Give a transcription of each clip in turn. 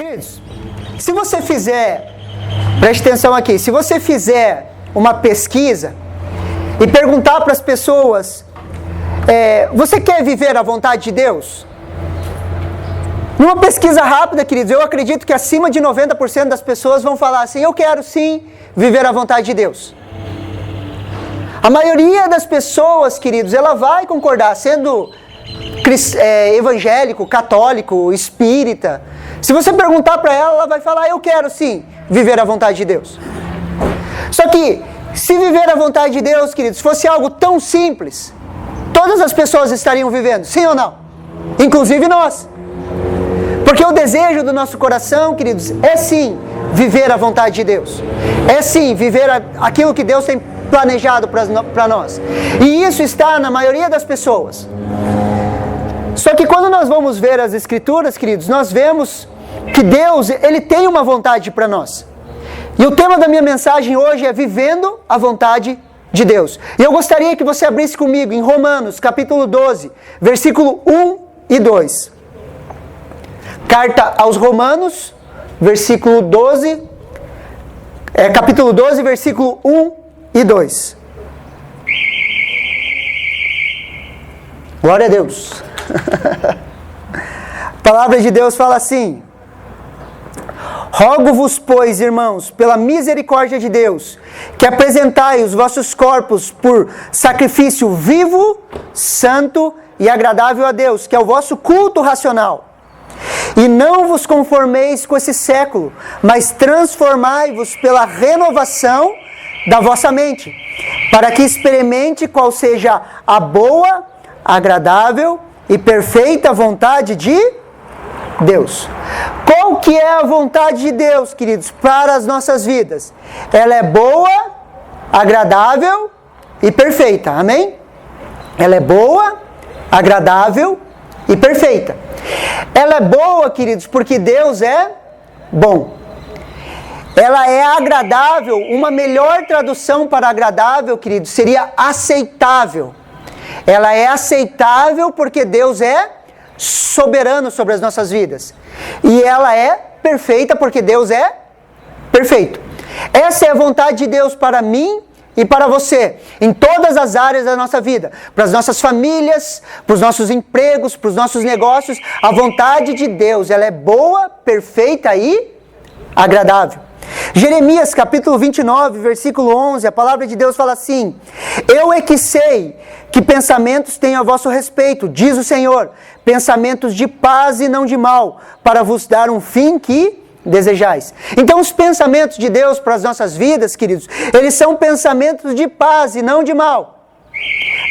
Queridos, se você fizer, preste atenção aqui, se você fizer uma pesquisa e perguntar para as pessoas, você quer viver a vontade de Deus? Numa pesquisa rápida, queridos, eu acredito que acima de 90% das pessoas vão falar assim, eu quero sim viver a vontade de Deus. A maioria das pessoas, queridos, ela vai concordar, sendo evangélico, católico, espírita. Se você perguntar para ela, ela vai falar, eu quero sim viver a vontade de Deus. Só que, se viver a vontade de Deus, queridos, fosse algo tão simples, todas as pessoas estariam vivendo, sim ou não? Inclusive nós. Porque o desejo do nosso coração, queridos, é sim viver a vontade de Deus. É sim viver aquilo que Deus tem planejado para nós. E isso está na maioria das pessoas. Só que quando nós vamos ver as Escrituras, queridos, nós vemos que Deus, Ele tem uma vontade para nós. E o tema da minha mensagem hoje é vivendo a vontade de Deus. E eu gostaria que você abrisse comigo em Romanos, capítulo 12, versículo 1 e 2. Carta aos Romanos, versículo 12, capítulo 12, versículo 1 e 2. Glória a Deus. A palavra de Deus fala assim: rogo-vos, pois, irmãos, pela misericórdia de Deus, que apresentai os vossos corpos por sacrifício vivo, santo e agradável a Deus, que é o vosso culto racional. E não vos conformeis com esse século, mas transformai-vos pela renovação da vossa mente, para que experimente qual seja a boa, agradável e perfeita vontade de Deus. Qual que é a vontade de Deus, queridos, para as nossas vidas? Ela é boa, agradável e perfeita, amém? Ela é boa, agradável e perfeita. Ela é boa, queridos, porque Deus é bom. Ela é agradável, uma melhor tradução para agradável, queridos, seria aceitável. Ela é aceitável porque Deus é soberano sobre as nossas vidas. E ela é perfeita porque Deus é perfeito. Essa é a vontade de Deus para mim e para você, em todas as áreas da nossa vida, para as nossas famílias, para os nossos empregos, para os nossos negócios. A vontade de Deus, ela é boa, perfeita e agradável. Jeremias capítulo 29, versículo 11, a palavra de Deus fala assim: eu é que sei que pensamentos tenho a vosso respeito, diz o Senhor, pensamentos de paz e não de mal, para vos dar um fim que desejais. Então os pensamentos de Deus para as nossas vidas, queridos, eles são pensamentos de paz e não de mal.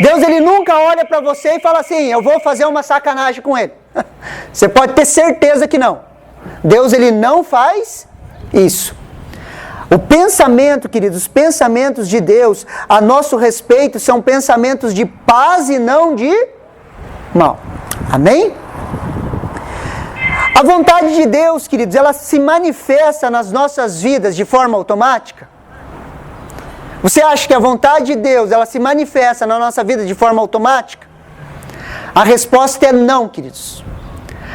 Deus, Ele nunca olha para você e fala assim, eu vou fazer uma sacanagem com ele. Você pode ter certeza que não. Deus, Ele não faz isso. O pensamento, queridos, os pensamentos de Deus a nosso respeito são pensamentos de paz e não de mal. Amém? A vontade de Deus, queridos, ela se manifesta nas nossas vidas de forma automática? Você acha que a vontade de Deus, ela se manifesta na nossa vida de forma automática? A resposta é não, queridos.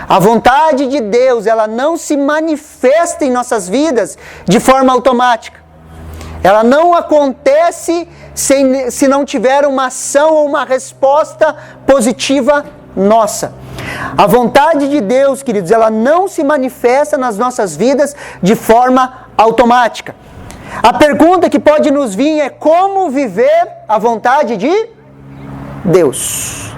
A vontade de Deus, ela não se manifesta em nossas vidas de forma automática. Ela não acontece se não tiver uma ação ou uma resposta positiva nossa. A vontade de Deus, queridos, ela não se manifesta nas nossas vidas de forma automática. A pergunta que pode nos vir é como viver a vontade de Deus.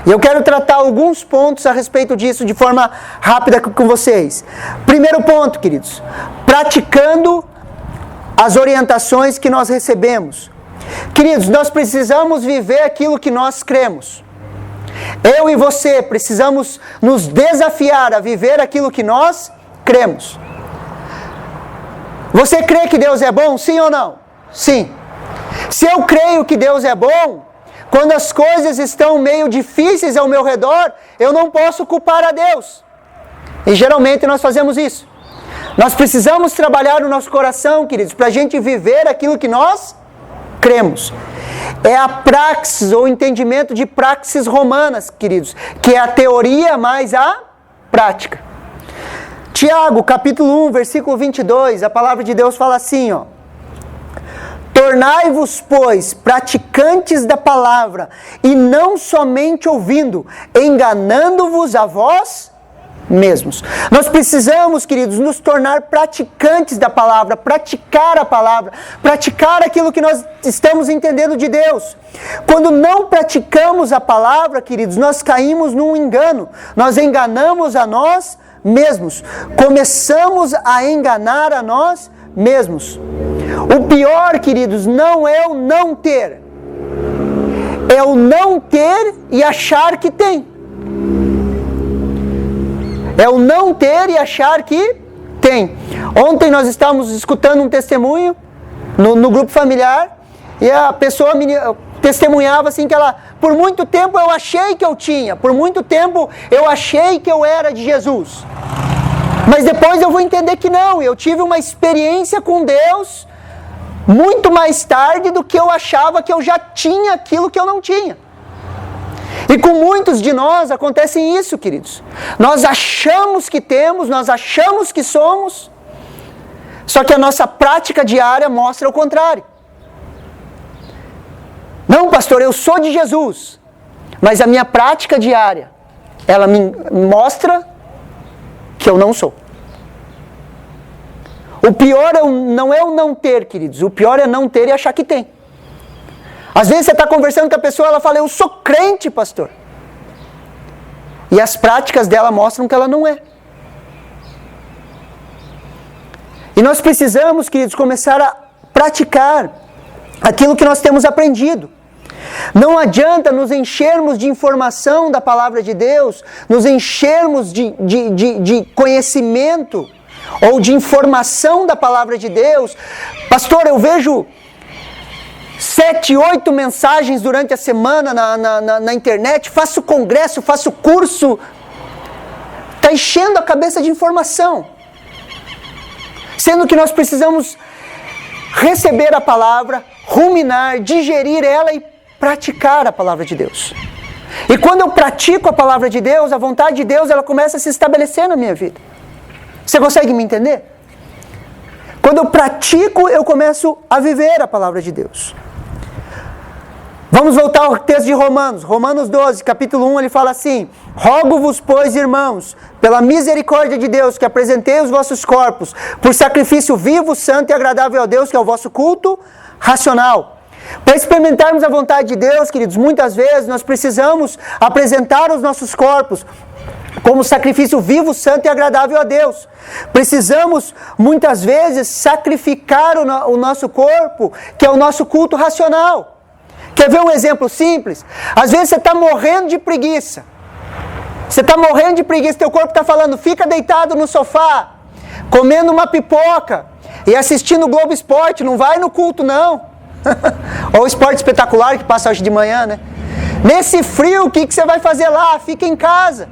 E eu quero tratar alguns pontos a respeito disso de forma rápida com vocês. Primeiro ponto, queridos, praticando as orientações que nós recebemos. Queridos, nós precisamos viver aquilo que nós cremos. Eu e você precisamos nos desafiar a viver aquilo que nós cremos. Você crê que Deus é bom, sim ou não? Sim. Se eu creio que Deus é bom, quando as coisas estão meio difíceis ao meu redor, eu não posso culpar a Deus. E geralmente nós fazemos isso. Nós precisamos trabalhar no nosso coração, queridos, para a gente viver aquilo que nós cremos. É a praxis, ou entendimento de praxis romanas, queridos, que é a teoria mais a prática. Tiago, capítulo 1, versículo 22, a palavra de Deus fala assim, ó. Tornai-vos, pois, praticantes da palavra, e não somente ouvindo, enganando-vos a vós mesmos. Nós precisamos, queridos, nos tornar praticantes da palavra, praticar a palavra, praticar aquilo que nós estamos entendendo de Deus. Quando não praticamos a palavra, queridos, nós caímos num engano, nós enganamos a nós mesmos, começamos a enganar a nós mesmos. O pior, queridos, não é o não ter, é o não ter e achar que tem. É o não ter e achar que tem. Ontem nós estávamos escutando um testemunho no grupo familiar e a pessoa testemunhava assim que ela, por muito tempo eu achei que eu tinha, por muito tempo eu achei que eu era de Jesus. Mas depois eu vou entender que não, eu tive uma experiência com Deus muito mais tarde do que eu achava que eu já tinha aquilo que eu não tinha. E com muitos de nós acontece isso, queridos. Nós achamos que temos, nós achamos que somos, só que a nossa prática diária mostra o contrário. Não, pastor, eu sou de Jesus, mas a minha prática diária, ela me mostra que eu não sou. O pior não é o não ter, queridos, o pior é não ter e achar que tem. Às vezes você está conversando com a pessoa, ela fala, eu sou crente, pastor. E as práticas dela mostram que ela não é. E nós precisamos, queridos, começar a praticar aquilo que nós temos aprendido. Não adianta nos enchermos de informação da palavra de Deus, nos enchermos de conhecimento ou de informação da palavra de Deus. Pastor, eu vejo 7, 8 mensagens durante a semana na internet, faço congresso, faço curso. Está enchendo a cabeça de informação. Sendo que nós precisamos receber a palavra, ruminar, digerir ela e praticar a palavra de Deus. E quando eu pratico a palavra de Deus, a vontade de Deus, ela começa a se estabelecer na minha vida. Você consegue me entender? Quando eu pratico, eu começo a viver a palavra de Deus. Vamos voltar ao texto de Romanos. Romanos 12, capítulo 1, ele fala assim: rogo-vos, pois, irmãos, pela misericórdia de Deus, que apresentei os vossos corpos por sacrifício vivo, santo e agradável a Deus, que é o vosso culto racional. Para experimentarmos a vontade de Deus, queridos, muitas vezes nós precisamos apresentar os nossos corpos como sacrifício vivo, santo e agradável a Deus. Precisamos, muitas vezes, sacrificar o nosso corpo, que é o nosso culto racional. Quer ver um exemplo simples? Às vezes você está morrendo de preguiça. Você está morrendo de preguiça, teu corpo está falando, fica deitado no sofá, comendo uma pipoca e assistindo o Globo Esporte, não vai no culto não. Ou o Esporte Espetacular que passa hoje de manhã, né? Nesse frio, o que você vai fazer lá? Fica em casa.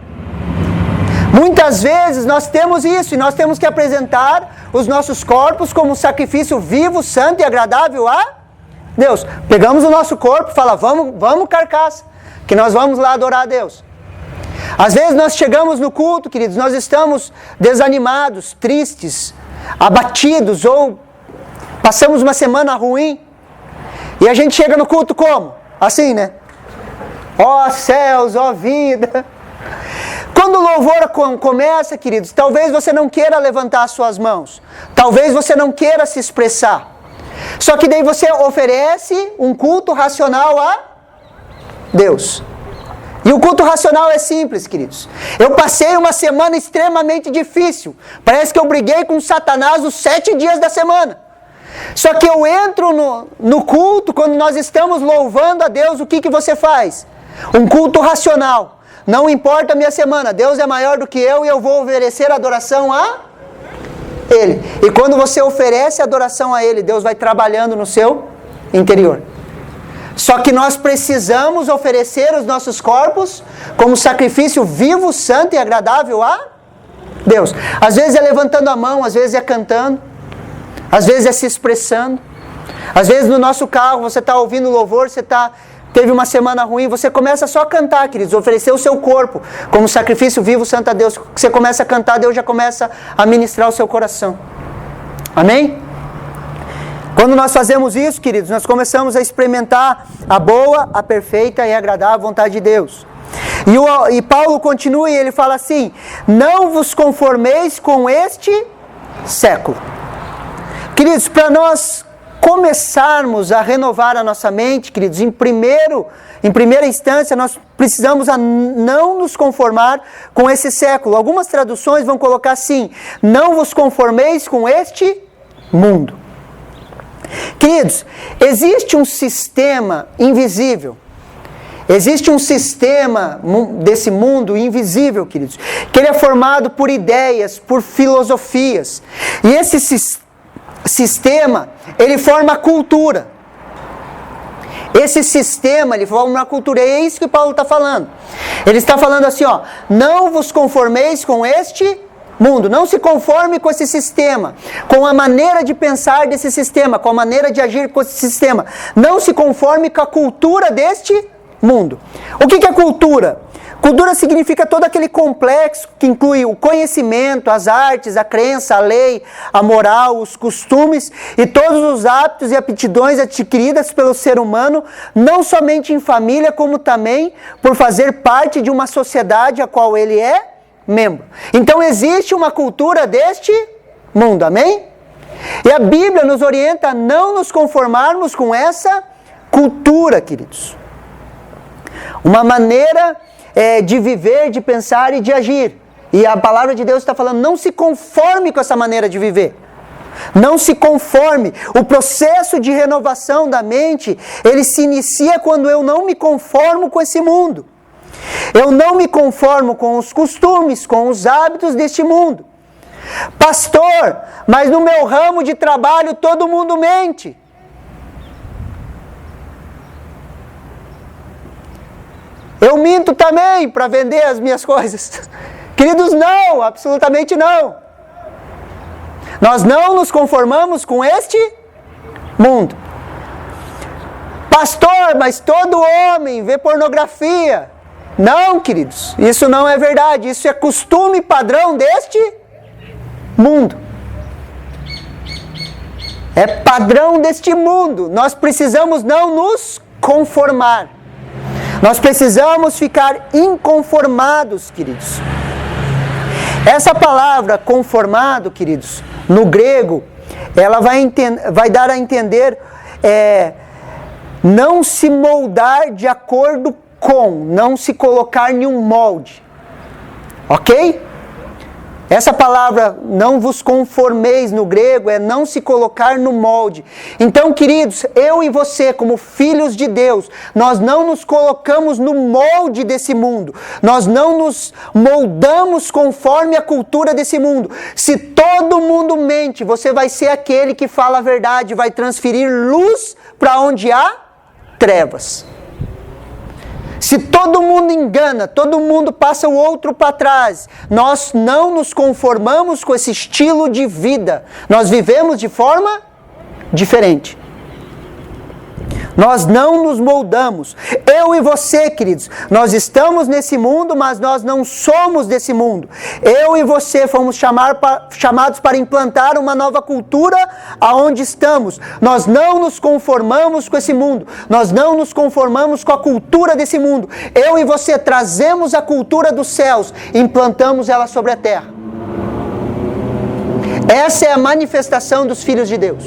Muitas vezes nós temos isso e nós temos que apresentar os nossos corpos como um sacrifício vivo, santo e agradável a Deus. Pegamos o nosso corpo e fala, vamos carcaça, que nós vamos lá adorar a Deus. Às vezes nós chegamos no culto, queridos, nós estamos desanimados, tristes, abatidos ou passamos uma semana ruim e a gente chega no culto como? Assim, né? Ó céus, ó vida. Quando o louvor começa, queridos, talvez você não queira levantar as suas mãos, talvez você não queira se expressar. Só que daí você oferece um culto racional a Deus. E o culto racional é simples, queridos. Eu passei uma semana extremamente difícil. Parece que eu briguei com Satanás os 7 dias da semana. Só que eu entro no culto, quando nós estamos louvando a Deus, o que você faz? Um culto racional. Não importa a minha semana, Deus é maior do que eu e eu vou oferecer adoração a Ele. E quando você oferece adoração a Ele, Deus vai trabalhando no seu interior. Só que nós precisamos oferecer os nossos corpos como sacrifício vivo, santo e agradável a Deus. Às vezes é levantando a mão, às vezes é cantando, às vezes é se expressando. Às vezes no nosso carro você está ouvindo louvor, você está teve uma semana ruim, você começa só a cantar, queridos, oferecer o seu corpo como sacrifício vivo, santo a Deus. Você começa a cantar, Deus já começa a ministrar o seu coração. Amém? Quando nós fazemos isso, queridos, nós começamos a experimentar a boa, a perfeita e agradável vontade de Deus. E Paulo continua e ele fala assim: não vos conformeis com este século. Queridos, para nós começarmos a renovar a nossa mente, queridos, em primeira instância, nós precisamos não nos conformar com esse século. Algumas traduções vão colocar assim: não vos conformeis com este mundo. Queridos, existe um sistema invisível. Existe um sistema desse mundo invisível, queridos, que ele é formado por ideias, por filosofias. E esse sistema, ele forma a cultura. Esse sistema, ele forma uma cultura. E é isso que Paulo está falando. Ele está falando assim, ó: não vos conformeis com este mundo. Não se conforme com esse sistema, com a maneira de pensar desse sistema, com a maneira de agir com esse sistema. Não se conforme com a cultura deste mundo. O que é cultura? Cultura significa todo aquele complexo que inclui o conhecimento, as artes, a crença, a lei, a moral, os costumes e todos os hábitos e aptidões adquiridas pelo ser humano, não somente em família, como também por fazer parte de uma sociedade a qual ele é membro. Então existe uma cultura deste mundo, amém? E a Bíblia nos orienta a não nos conformarmos com essa cultura, queridos. Uma maneira de viver, de pensar e de agir. E a palavra de Deus está falando: não se conforme com essa maneira de viver. Não se conforme. O processo de renovação da mente, ele se inicia quando eu não me conformo com esse mundo. Eu não me conformo com os costumes, com os hábitos deste mundo. Pastor, mas no meu ramo de trabalho todo mundo mente. Eu minto também para vender as minhas coisas. Queridos, não, absolutamente não. Nós não nos conformamos com este mundo. Pastor, mas todo homem vê pornografia. Não, queridos, isso não é verdade. Isso é costume padrão deste mundo. É padrão deste mundo. Nós precisamos não nos conformar. Nós precisamos ficar inconformados, queridos. Essa palavra conformado, queridos, no grego, ela vai dar a entender não se moldar de acordo com, não se colocar em um molde. Ok? Essa palavra, não vos conformeis, no grego, é não se colocar no molde. Então, queridos, eu e você, como filhos de Deus, nós não nos colocamos no molde desse mundo. Nós não nos moldamos conforme a cultura desse mundo. Se todo mundo mente, você vai ser aquele que fala a verdade, vai transferir luz para onde há trevas. Se todo mundo engana, todo mundo passa o outro para trás, nós não nos conformamos com esse estilo de vida. Nós vivemos de forma diferente. Nós não nos moldamos. Eu e você, queridos, nós estamos nesse mundo, mas nós não somos desse mundo. Eu e você fomos chamados para implantar uma nova cultura aonde estamos. Nós não nos conformamos com esse mundo. Nós não nos conformamos com a cultura desse mundo. Eu e você trazemos a cultura dos céus e implantamos ela sobre a terra. Essa é a manifestação dos filhos de Deus.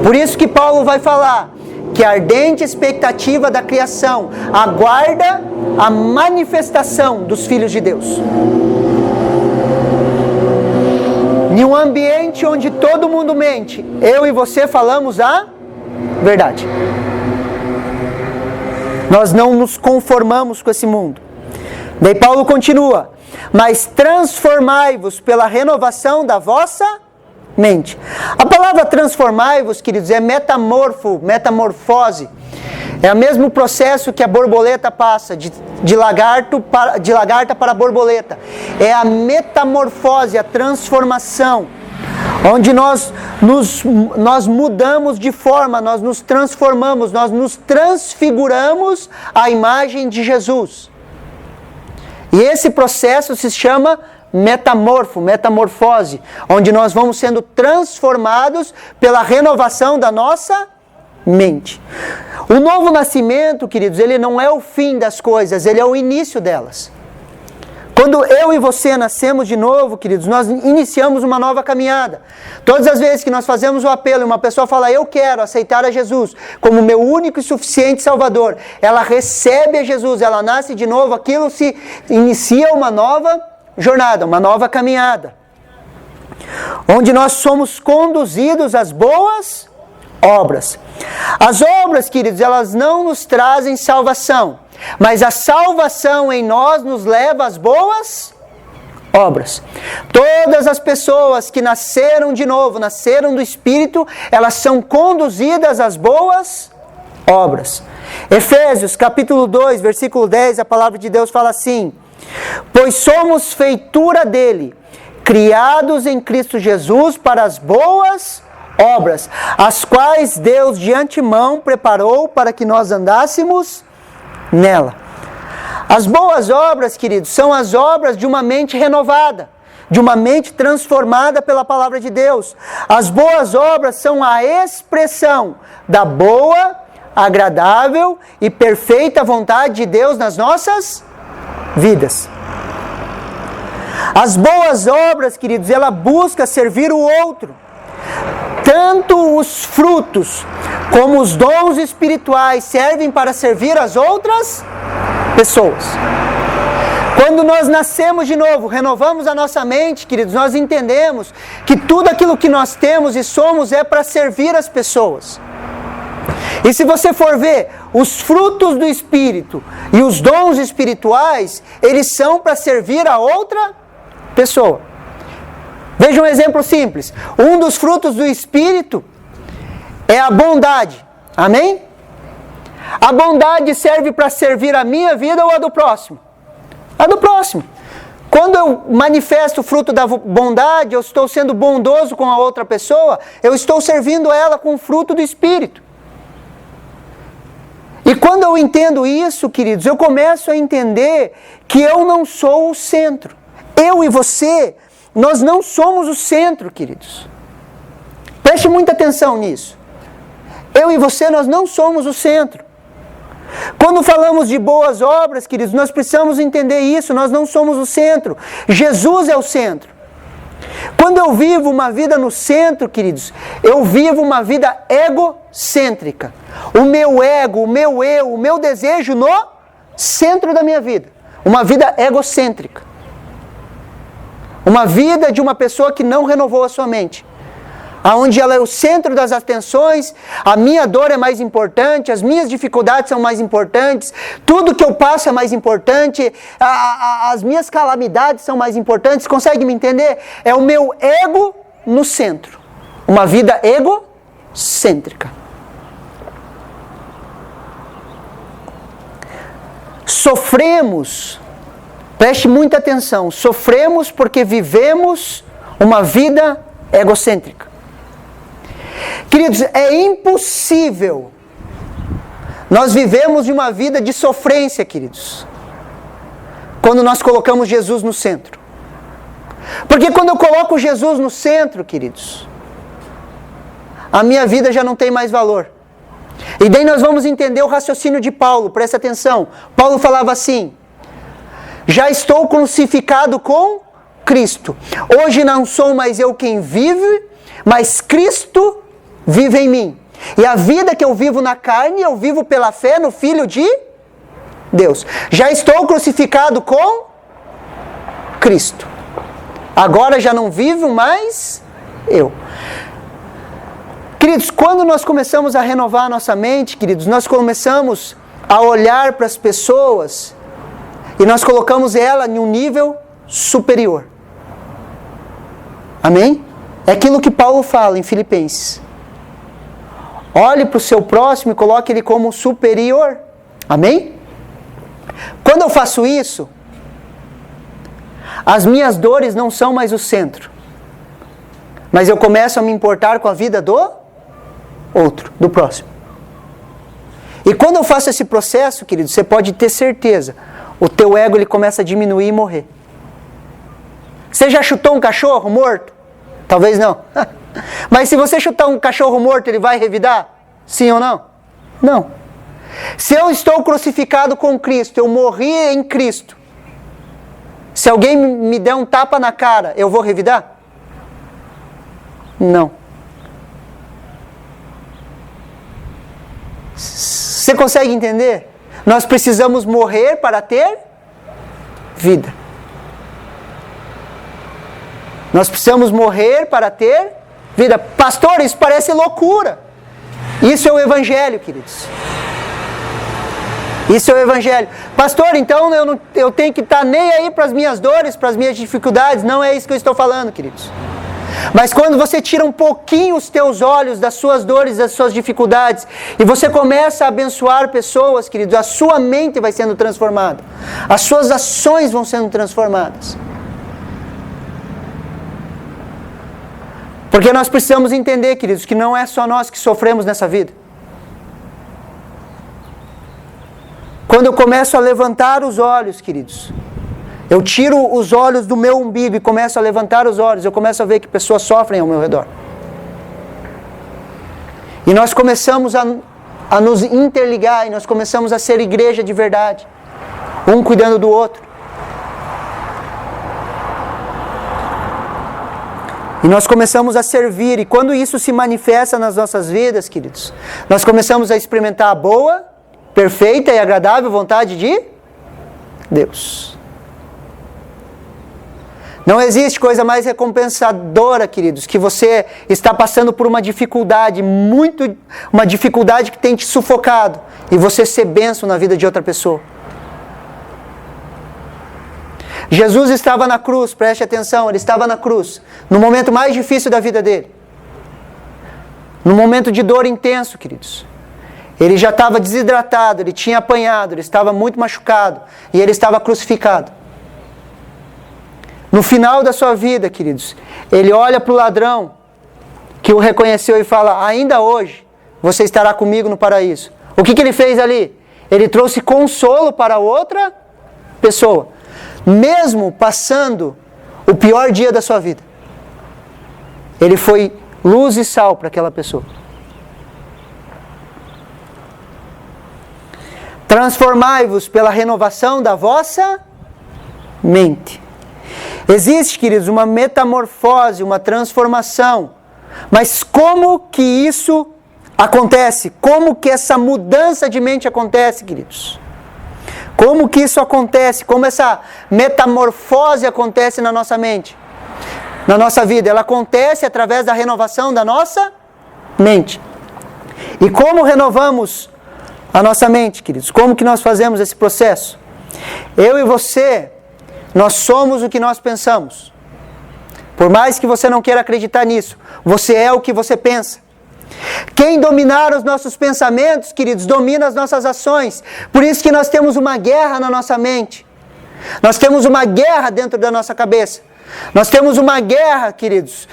Por isso que Paulo vai falar que a ardente expectativa da criação aguarda a manifestação dos filhos de Deus. Em um ambiente onde todo mundo mente, eu e você falamos a verdade. Nós não nos conformamos com esse mundo. Daí Paulo continua: mas transformai-vos pela renovação da vossa mente. A palavra transformai-vos, queridos, é metamorfose. É o mesmo processo que a borboleta passa, de lagarta para borboleta. É a metamorfose, a transformação. onde nós mudamos de forma, nós nos transformamos, nós nos transfiguramos à imagem de Jesus. E esse processo se chama metamorfose, onde nós vamos sendo transformados pela renovação da nossa mente. O novo nascimento, queridos, ele não é o fim das coisas, ele é o início delas. Quando eu e você nascemos de novo, queridos, nós iniciamos uma nova caminhada. Todas as vezes que nós fazemos o apelo e uma pessoa fala, eu quero aceitar a Jesus como meu único e suficiente Salvador, ela recebe a Jesus, ela nasce de novo, aquilo se inicia uma nova jornada, uma nova caminhada, onde nós somos conduzidos às boas obras. As obras, queridos, elas não nos trazem salvação, mas a salvação em nós nos leva às boas obras. Todas as pessoas que nasceram de novo, nasceram do Espírito, elas são conduzidas às boas obras. Efésios capítulo 2, versículo 10, a palavra de Deus fala assim: pois somos feitura dele, criados em Cristo Jesus para as boas obras, as quais Deus de antemão preparou para que nós andássemos nela. As boas obras, queridos, são as obras de uma mente renovada, de uma mente transformada pela palavra de Deus. As boas obras são a expressão da boa, agradável e perfeita vontade de Deus nas nossas vidas. As boas obras, queridos, ela busca servir o outro. Tanto os frutos como os dons espirituais servem para servir as outras pessoas. Quando nós nascemos de novo, renovamos a nossa mente, queridos, nós entendemos que tudo aquilo que nós temos e somos é para servir as pessoas. E se você for ver, os frutos do Espírito e os dons espirituais, eles são para servir a outra pessoa. Veja um exemplo simples. Um dos frutos do Espírito é a bondade. Amém? A bondade serve para servir a minha vida ou a do próximo? A do próximo. Quando eu manifesto o fruto da bondade, eu estou sendo bondoso com a outra pessoa, eu estou servindo ela com o fruto do Espírito. E quando eu entendo isso, queridos, eu começo a entender que eu não sou o centro. Eu e você, nós não somos o centro, queridos. Preste muita atenção nisso. Eu e você, nós não somos o centro. Quando falamos de boas obras, queridos, nós precisamos entender isso, nós não somos o centro. Jesus é o centro. Quando eu vivo uma vida no centro, queridos, eu vivo uma vida egocêntrica. O meu ego, o meu eu, o meu desejo no centro da minha vida. Uma vida egocêntrica. Uma vida de uma pessoa que não renovou a sua mente. Onde ela é o centro das atenções, a minha dor é mais importante, as minhas dificuldades são mais importantes, tudo que eu passo é mais importante, as minhas calamidades são mais importantes. Consegue me entender? É o meu ego no centro. Uma vida egocêntrica. Sofremos, preste muita atenção, sofremos porque vivemos uma vida egocêntrica. Queridos, é impossível nós vivemos de uma vida de sofrência, queridos, quando nós colocamos Jesus no centro. Porque quando eu coloco Jesus no centro, queridos, a minha vida já não tem mais valor. E daí nós vamos entender o raciocínio de Paulo, presta atenção. Paulo falava assim: já estou crucificado com Cristo. Hoje não sou mais eu quem vive, mas Cristo vive em mim. E a vida que eu vivo na carne, eu vivo pela fé no Filho de Deus. Já estou crucificado com Cristo. Agora já não vivo mais eu. Queridos, quando nós começamos a renovar a nossa mente, queridos, nós começamos a olhar para as pessoas e nós colocamos ela em um nível superior. Amém? É aquilo que Paulo fala em Filipenses. Olhe para o seu próximo e coloque ele como superior. Amém? Quando eu faço isso, as minhas dores não são mais o centro. mas eu começo a me importar com a vida do outro, do próximo. E quando eu faço esse processo, querido, você pode ter certeza, o teu ego ele começa a diminuir e morrer. Você já chutou um cachorro morto? Talvez não. Mas se você chutar um cachorro morto, ele vai revidar? Sim ou não? Não. Se eu estou crucificado com Cristo, eu morri em Cristo. Se alguém me der um tapa na cara, eu vou revidar? Não. Você consegue entender? Nós precisamos morrer para ter vida. Nós precisamos morrer para ter vida. Pastor, isso parece loucura. Isso é o Evangelho, queridos. Isso é o Evangelho. Pastor, então eu tenho que estar nem aí para as minhas dores, para as minhas dificuldades. Não é isso que eu estou falando, queridos. Mas quando você tira um pouquinho os teus olhos das suas dores, das suas dificuldades, e você começa a abençoar pessoas, queridos, a sua mente vai sendo transformada. As suas ações vão sendo transformadas. Porque nós precisamos entender, queridos, que não é só nós que sofremos nessa vida. Quando eu começo a levantar os olhos, queridos, eu tiro os olhos do meu umbigo e começo a levantar os olhos, eu começo a ver que pessoas sofrem ao meu redor. E nós começamos a nos interligar, e nós começamos a ser igreja de verdade, um cuidando do outro. E nós começamos a servir, e quando isso se manifesta nas nossas vidas, queridos, nós começamos a experimentar a boa, perfeita e agradável vontade de Deus. Não existe coisa mais recompensadora, queridos, que você está passando por uma dificuldade, uma dificuldade que tem te sufocado, e você ser bênção na vida de outra pessoa. Jesus estava na cruz, preste atenção, ele estava na cruz, no momento mais difícil da vida dele. No momento de dor intenso, queridos. Ele já estava desidratado, ele tinha apanhado, ele estava muito machucado, e ele estava crucificado. No final da sua vida, queridos, ele olha para o ladrão que o reconheceu e fala: ainda hoje você estará comigo no paraíso. O que ele fez ali? Ele trouxe consolo para outra pessoa, mesmo passando o pior dia da sua vida. Ele foi luz e sal para aquela pessoa. Transformai-vos pela renovação da vossa mente. Existe, queridos, uma metamorfose, uma transformação. Mas como que isso acontece? Como que essa mudança de mente acontece, queridos? Como que isso acontece? Como essa metamorfose acontece na nossa mente? Na nossa vida? Ela acontece através da renovação da nossa mente. E como renovamos a nossa mente, queridos? Como que nós fazemos esse processo? Eu e você, nós somos o que nós pensamos. Por mais que você não queira acreditar nisso, você é o que você pensa. Quem dominar os nossos pensamentos, queridos, domina as nossas ações. Por isso que nós temos uma guerra na nossa mente. Nós temos uma guerra dentro da nossa cabeça. Nós temos uma guerra, queridos,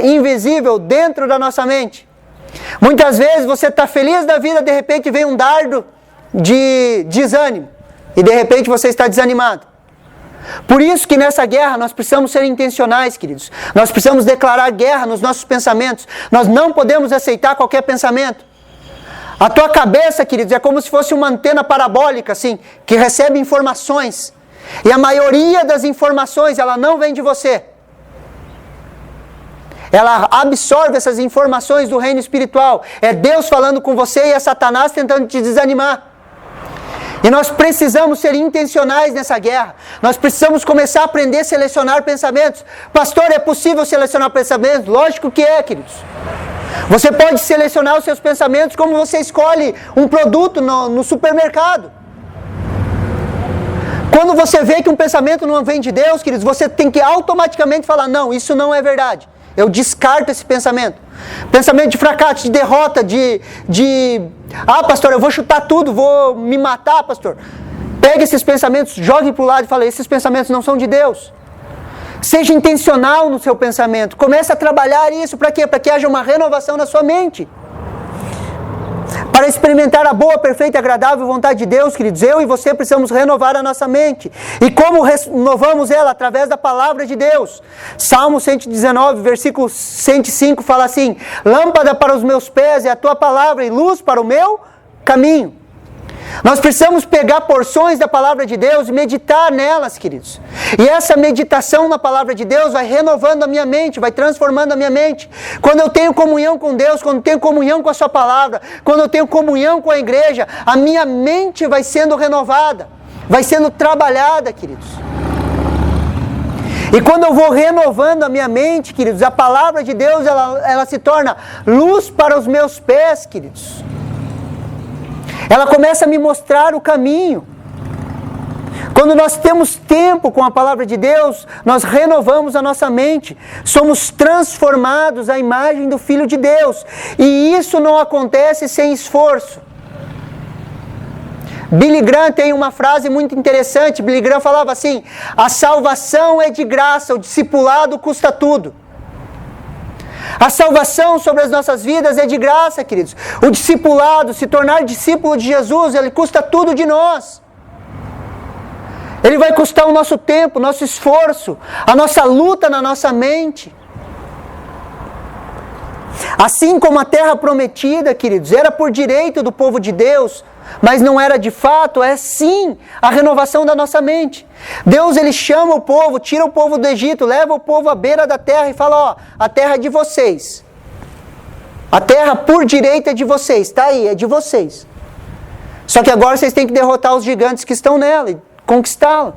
invisível dentro da nossa mente. Muitas vezes você está feliz da vida, de repente vem um dardo de desânimo. E de repente você está desanimado. Por isso que nessa guerra nós precisamos ser intencionais, queridos. Nós precisamos declarar guerra nos nossos pensamentos. Nós não podemos aceitar qualquer pensamento. A tua cabeça, queridos, é como se fosse uma antena parabólica, assim, que recebe informações. E a maioria das informações, ela não vem de você. Ela absorve essas informações do reino espiritual. É Deus falando com você e é Satanás tentando te desanimar. E nós precisamos ser intencionais nessa guerra. Nós precisamos começar a aprender a selecionar pensamentos. Pastor, é possível selecionar pensamentos? Lógico que é, queridos. Você pode selecionar os seus pensamentos como você escolhe um produto no supermercado. Quando você vê que um pensamento não vem de Deus, queridos, você tem que automaticamente falar: não, isso não é verdade. Eu descarto esse pensamento. Pensamento de fracasso, de derrota, pastor, eu vou chutar tudo, vou me matar, pastor. Pega esses pensamentos, jogue para o lado e fala: esses pensamentos não são de Deus. Seja intencional no seu pensamento. Comece a trabalhar isso. Para quê? Para que haja uma renovação na sua mente. Para experimentar a boa, perfeita e agradável vontade de Deus, queridos, eu e você precisamos renovar a nossa mente. E como renovamos ela? Através da palavra de Deus. Salmo 119, versículo 105 fala assim: lâmpada para os meus pés é a tua palavra e luz para o meu caminho. Nós precisamos pegar porções da palavra de Deus e meditar nelas, queridos. E essa meditação na palavra de Deus vai renovando a minha mente, vai transformando a minha mente. Quando eu tenho comunhão com Deus, quando eu tenho comunhão com a sua palavra, quando eu tenho comunhão com a igreja, a minha mente vai sendo renovada, vai sendo trabalhada, queridos. E quando eu vou renovando a minha mente, queridos, a palavra de Deus, ela se torna luz para os meus pés, queridos. Ela começa a me mostrar o caminho. Quando nós temos tempo com a palavra de Deus, nós renovamos a nossa mente. Somos transformados à imagem do Filho de Deus. E isso não acontece sem esforço. Billy Graham tem uma frase muito interessante. Billy Graham falava assim: a salvação é de graça, o discipulado custa tudo. A salvação sobre as nossas vidas é de graça, queridos. O discipulado, se tornar discípulo de Jesus, ele custa tudo de nós. Ele vai custar o nosso tempo, o nosso esforço, a nossa luta na nossa mente. Assim como a terra prometida, queridos, era por direito do povo de Deus, mas não era de fato, é sim a renovação da nossa mente. Deus, ele chama o povo, tira o povo do Egito, leva o povo à beira da terra e fala: ó, a terra é de vocês. A terra por direito é de vocês, está aí, é de vocês. Só que agora vocês têm que derrotar os gigantes que estão nela e conquistá-la.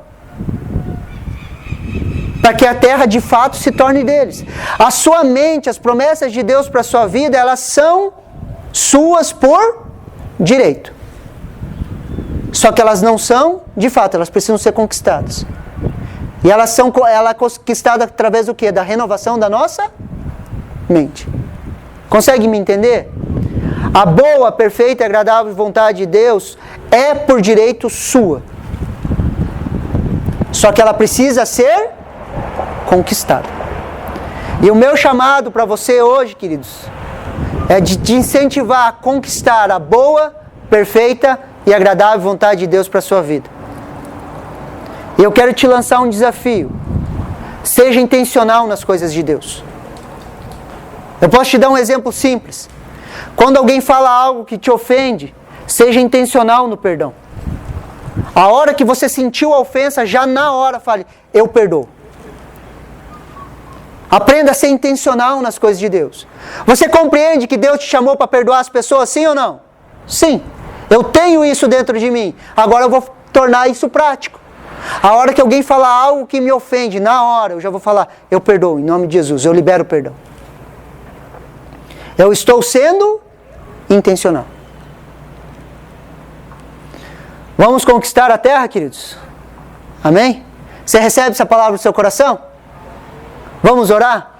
Para que a terra de fato se torne deles. A sua mente, as promessas de Deus para a sua vida, elas são suas por direito. Só que elas não são, de fato, elas precisam ser conquistadas. E ela é conquistada através do quê? Da renovação da nossa mente. Consegue me entender? A boa, perfeita e agradável vontade de Deus é por direito sua. Só que ela precisa ser conquistada. E o meu chamado para você hoje, queridos, é de te incentivar a conquistar a boa, perfeita e agradável vontade de Deus para a sua vida. E eu quero te lançar um desafio. Seja intencional nas coisas de Deus. Eu posso te dar um exemplo simples. Quando alguém fala algo que te ofende, seja intencional no perdão. A hora que você sentiu a ofensa, já na hora fale: eu perdoo. Aprenda a ser intencional nas coisas de Deus. Você compreende que Deus te chamou para perdoar as pessoas, sim ou não? Sim. Eu tenho isso dentro de mim. Agora eu vou tornar isso prático. A hora que alguém falar algo que me ofende, na hora eu já vou falar: eu perdoo, em nome de Jesus, eu libero o perdão. Eu estou sendo intencional. Vamos conquistar a terra, queridos? Amém? Você recebe essa palavra no seu coração? Vamos orar?